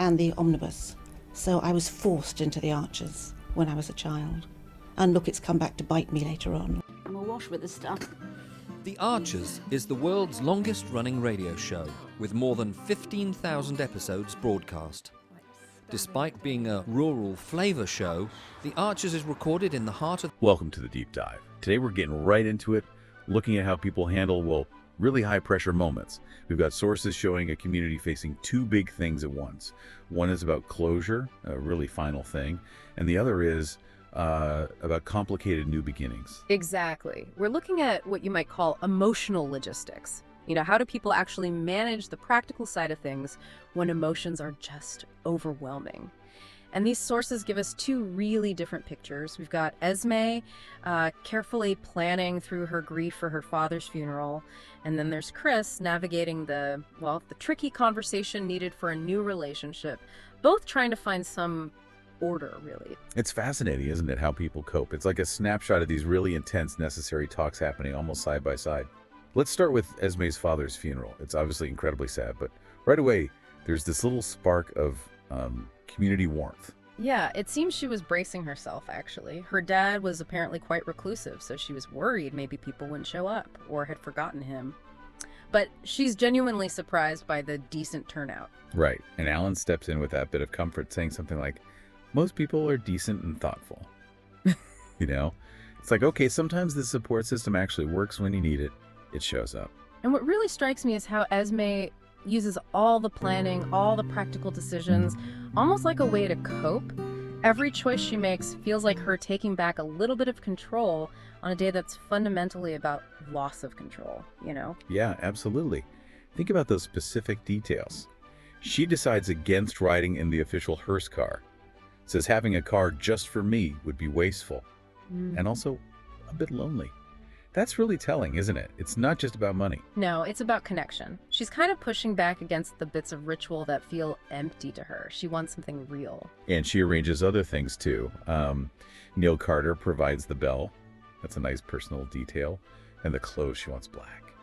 and the omnibus. So I was forced into the Archers when I was a child. And look, it's come back to bite me later on. I'm awash with this stuff. The Archers is the world's longest-running radio show, with more than 15,000 episodes broadcast. Despite being a rural flavor show, The Archers is recorded in the heart of... Welcome to the Deep Dive. Today we're getting right into it, looking at how people handle, well, really high-pressure moments. We've got sources showing a community facing two big things at once. One is about closure, a really final thing, and the other is about complicated new beginnings. Exactly. We're looking at what you might call emotional logistics. You know, how do people actually manage the practical side of things when emotions are just overwhelming? And these sources give us two really different pictures. We've got Esme carefully planning through her grief for her father's funeral. And then there's Chris navigating the tricky conversation needed for a new relationship, both trying to find some order, really. It's fascinating, isn't it, how people cope? It's like a snapshot of these really intense, necessary talks happening almost side by side. Let's start with Esme's father's funeral. It's obviously incredibly sad, but right away, there's this little spark of community warmth. Yeah, it seems she was bracing herself, actually. Her dad was apparently quite reclusive, so she was worried maybe people wouldn't show up or had forgotten him. But she's genuinely surprised by the decent turnout. Right, and Alan steps in with that bit of comfort, saying something like, most people are decent and thoughtful. You know? It's like, okay, sometimes the support system actually works when you need it. It shows up. And what really strikes me is how Esme uses all the planning, all the practical decisions, almost like a way to cope. Every choice she makes feels like her taking back a little bit of control on a day that's fundamentally about loss of control, you know? Yeah, absolutely. Think about those specific details. She decides against riding in the official hearse car. Says having a car just for me would be wasteful and also a bit lonely. That's really telling, isn't it? It's not just about money. No, it's about connection. She's kind of pushing back against the bits of ritual that feel empty to her. She wants something real. And she arranges other things too. Neil Carter provides the bell. That's a nice personal detail. And the clothes, she wants black.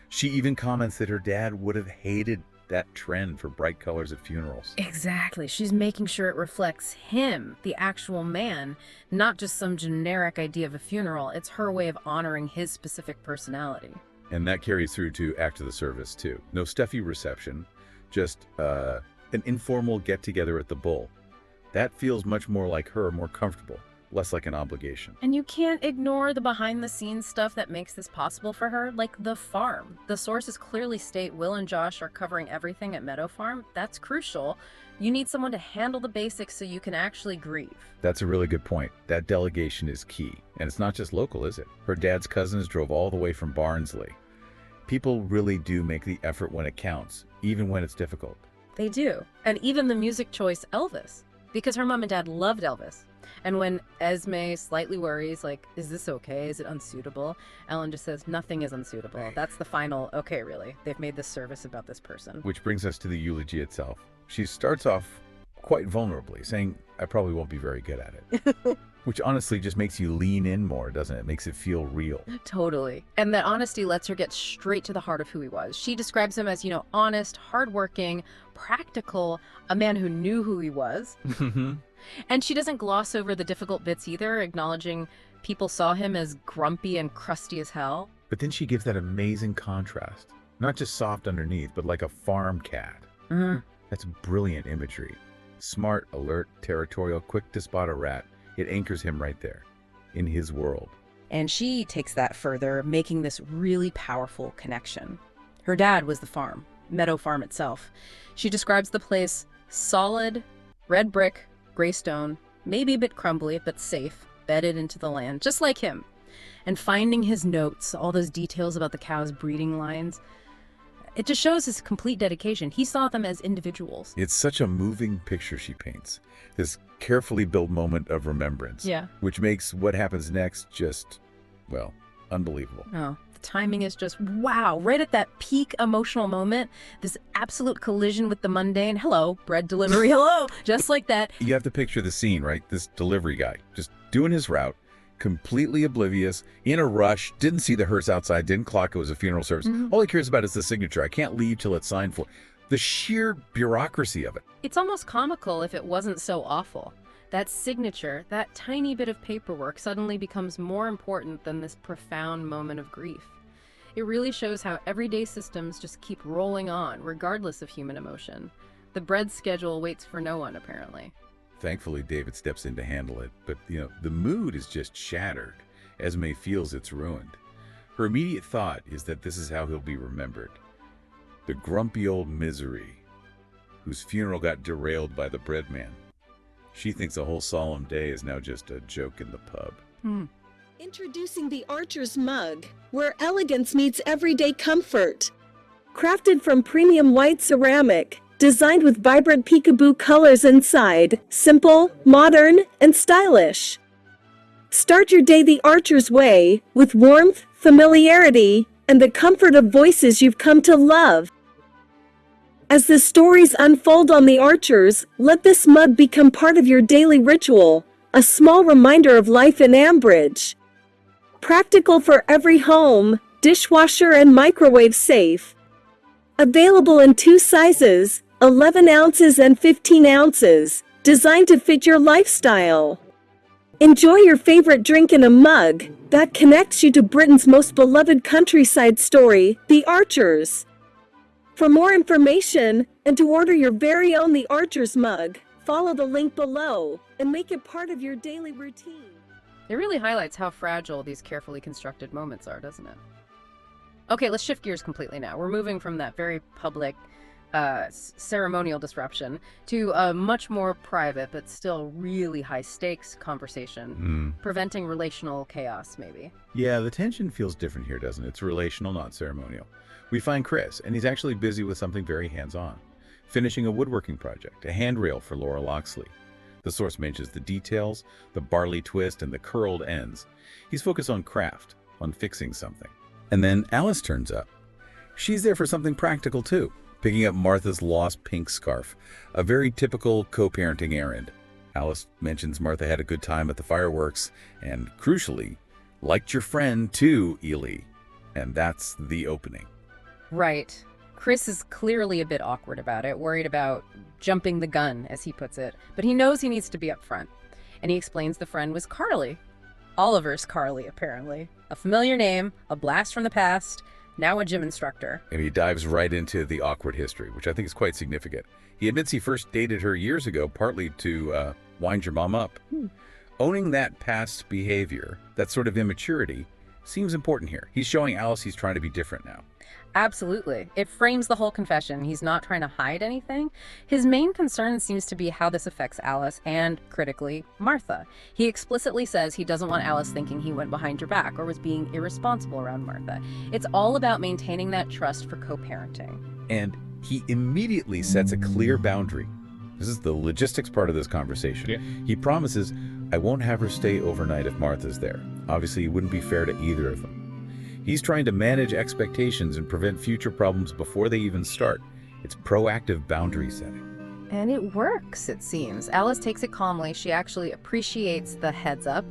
She even comments that her dad would have hated that trend for bright colors at funerals. Exactly. She's making sure it reflects him, the actual man, not just some generic idea of a funeral. It's her way of honoring his specific personality. And that carries through to after the service too. No stuffy reception, just an informal get-together at the Bull. That feels much more like her, more comfortable, less like an obligation. And you can't ignore the behind-the-scenes stuff that makes this possible for her, like the farm. The sources clearly state Will and Josh are covering everything at Meadow Farm. That's crucial. You need someone to handle the basics so you can actually grieve. That's a really good point. That delegation is key. And it's not just local, is it? Her dad's cousins drove all the way from Barnsley. People really do make the effort when it counts, even when it's difficult. They do. And even the music choice, Elvis. Because her mom and dad loved Elvis. And when Esme slightly worries, like, is this okay? Is it unsuitable? Ellen just says, nothing is unsuitable. That's the final, okay, really. They've made this service about this person. Which brings us to the eulogy itself. She starts off quite vulnerably, saying, I probably won't be very good at it. Which honestly just makes you lean in more, doesn't it? Makes it feel real. Totally. And that honesty lets her get straight to the heart of who he was. She describes him as, honest, hardworking, practical, a man who knew who he was. And she doesn't gloss over the difficult bits either, acknowledging people saw him as grumpy and crusty as hell. But then she gives that amazing contrast. Not just soft underneath, but like a farm cat. That's brilliant imagery. Smart, alert, territorial, quick to spot a rat. It anchors him right there, in his world. And she takes that further, making this really powerful connection. Her dad was the farm, Meadow Farm itself. She describes the place solid, red brick, gray stone, maybe a bit crumbly, but safe, bedded into the land, just like him. And finding his notes, all those details about the cows' breeding lines, it just shows his complete dedication. He saw them as individuals. It's such a moving picture she paints. This carefully built moment of remembrance. Yeah. Which makes what happens next just, well, unbelievable. Oh, the timing is just wow. Right at that peak emotional moment, this absolute collision with the mundane. Hello, bread delivery, hello. Just like that. You have to picture the scene, right? This delivery guy just doing his route, completely oblivious, in a rush, didn't see the hearse outside, didn't clock it was a funeral service. All he cares about is the signature. I can't leave till it's signed for. The sheer bureaucracy of it. It's almost comical if it wasn't so awful. That signature, that tiny bit of paperwork suddenly becomes more important than this profound moment of grief. It really shows how everyday systems just keep rolling on, regardless of human emotion. The bread schedule waits for no one, apparently. Thankfully, David steps in to handle it, but, the mood is just shattered. Esme feels it's ruined. Her immediate thought is that this is how he'll be remembered. The grumpy old misery, whose funeral got derailed by the bread man. She thinks a whole solemn day is now just a joke in the pub. Introducing the Archer's Mug, where elegance meets everyday comfort. Crafted from premium white ceramic, designed with vibrant peekaboo colors inside, simple, modern, and stylish. Start your day the Archer's way, with warmth, familiarity, and the comfort of voices you've come to love. As the stories unfold on the Archers, let this mug become part of your daily ritual, a small reminder of life in Ambridge. Practical for every home, dishwasher and microwave safe. Available in 2 sizes, 11 ounces and 15 ounces, designed to fit your lifestyle. Enjoy your favorite drink in a mug that connects you to Britain's most beloved countryside story, The Archers. For more information, and to order your very own The Archer's Mug, follow the link below, and make it part of your daily routine. It really highlights how fragile these carefully constructed moments are, doesn't it? Okay, let's shift gears completely now. We're moving from that very public, ceremonial disruption to a much more private, but still really high-stakes conversation, preventing relational chaos, maybe. Yeah, the tension feels different here, doesn't it? It's relational, not ceremonial. We find Chris, and he's actually busy with something very hands-on, finishing a woodworking project, a handrail for Laura Loxley. The source mentions the details, the barley twist, and the curled ends. He's focused on craft, on fixing something. And then Alice turns up. She's there for something practical too, picking up Martha's lost pink scarf, a very typical co-parenting errand. Alice mentions Martha had a good time at the fireworks, and crucially, liked your friend too, Ely. And that's the opening. Right. Chris is clearly a bit awkward about it, worried about jumping the gun, as he puts it, but he knows he needs to be upfront. And he explains the friend was Carly. Oliver's Carly, apparently. A familiar name, a blast from the past, now a gym instructor. And he dives right into the awkward history, which I think is quite significant. He admits he first dated her years ago, partly to wind your mom up. Owning that past behavior, that sort of immaturity, seems important here. He's showing Alice he's trying to be different now. Absolutely. It frames the whole confession. He's not trying to hide anything. His main concern seems to be how this affects Alice and, critically, Martha. He explicitly says he doesn't want Alice thinking he went behind her back or was being irresponsible around Martha. It's all about maintaining that trust for co-parenting. And he immediately sets a clear boundary. This is the logistics part of this conversation. Yeah. He promises, I won't have her stay overnight if Martha's there. Obviously, it wouldn't be fair to either of them. He's trying to manage expectations and prevent future problems before they even start. It's proactive boundary setting. And it works, it seems. Alice takes it calmly. She actually appreciates the heads up.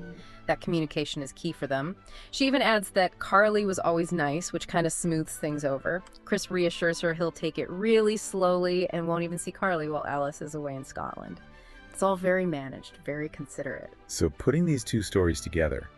That communication is key for them. She even adds that Carly was always nice, which kind of smooths things over. Chris reassures her he'll take it really slowly and won't even see Carly while Alice is away in Scotland. It's all very managed, very considerate. So putting these two stories together,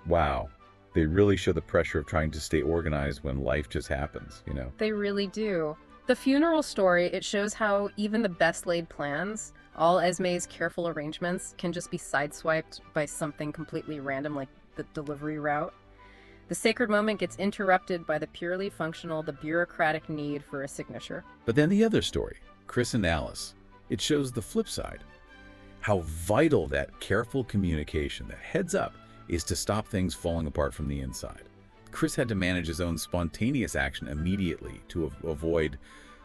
wow. They really show the pressure of trying to stay organized when life just happens, They really do. The funeral story, it shows how even the best laid plans, all Esme's careful arrangements, can just be sideswiped by something completely random like the delivery route. The sacred moment gets interrupted by the purely functional, the bureaucratic need for a signature. But then the other story, Chris and Alice, it shows the flip side. How vital that careful communication, that heads up, is to stop things falling apart from the inside. Chris had to manage his own spontaneous action immediately to avoid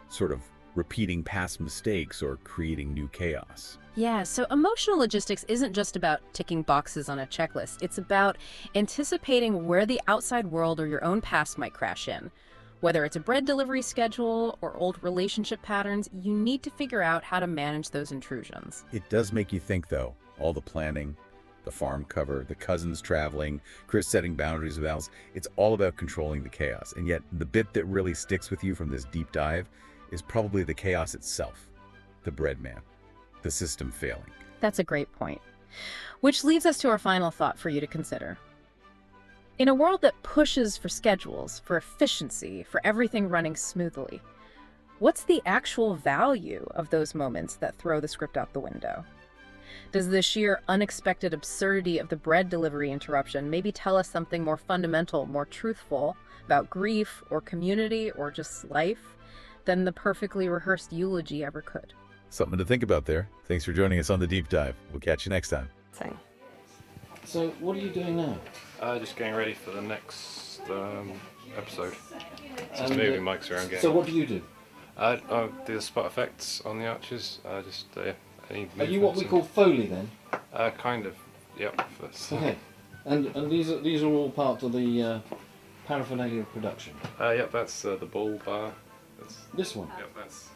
sort of repeating past mistakes or creating new chaos. Yeah, so emotional logistics isn't just about ticking boxes on a checklist. It's about anticipating where the outside world or your own past might crash in. Whether it's a bread delivery schedule or old relationship patterns, you need to figure out how to manage those intrusions. It does make you think, though, all the planning, the farm cover, the cousins traveling, Chris setting boundaries with Alice. It's all about controlling the chaos. And yet the bit that really sticks with you from this deep dive is probably the chaos itself, the bread man, the system failing. That's a great point. Which leads us to our final thought for you to consider. In a world that pushes for schedules, for efficiency, for everything running smoothly, what's the actual value of those moments that throw the script out the window? Does the sheer unexpected absurdity of the bread delivery interruption maybe tell us something more fundamental, more truthful about grief or community or just life than the perfectly rehearsed eulogy ever could? Something to think about there. Thanks for joining us on The Deep Dive. We'll catch you next time. So what are you doing now? Just getting ready for the next episode. Just And, moving mics around. So what do you do? I do the spot effects on the arches. Any Are you what we movements call Foley then? and- kind of. Yep. Okay. And these are all part of the paraphernalia of production. Yep. That's the ball bar. That's, This one. yep. That's.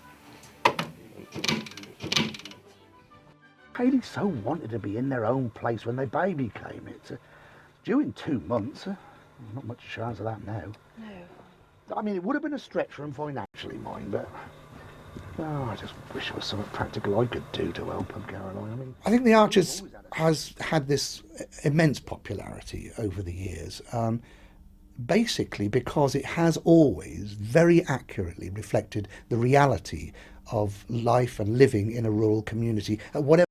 Haley so wanted to be in their own place when their baby came. It's due in 2 months. Not much chance of that now. No. I mean, it would have been a stretch for them financially, mind, but I just wish there was something practical I could do to help them, Caroline. I think The Archers has had this immense popularity over the years, basically because it has always very accurately reflected the reality of life and living in a rural community at whatever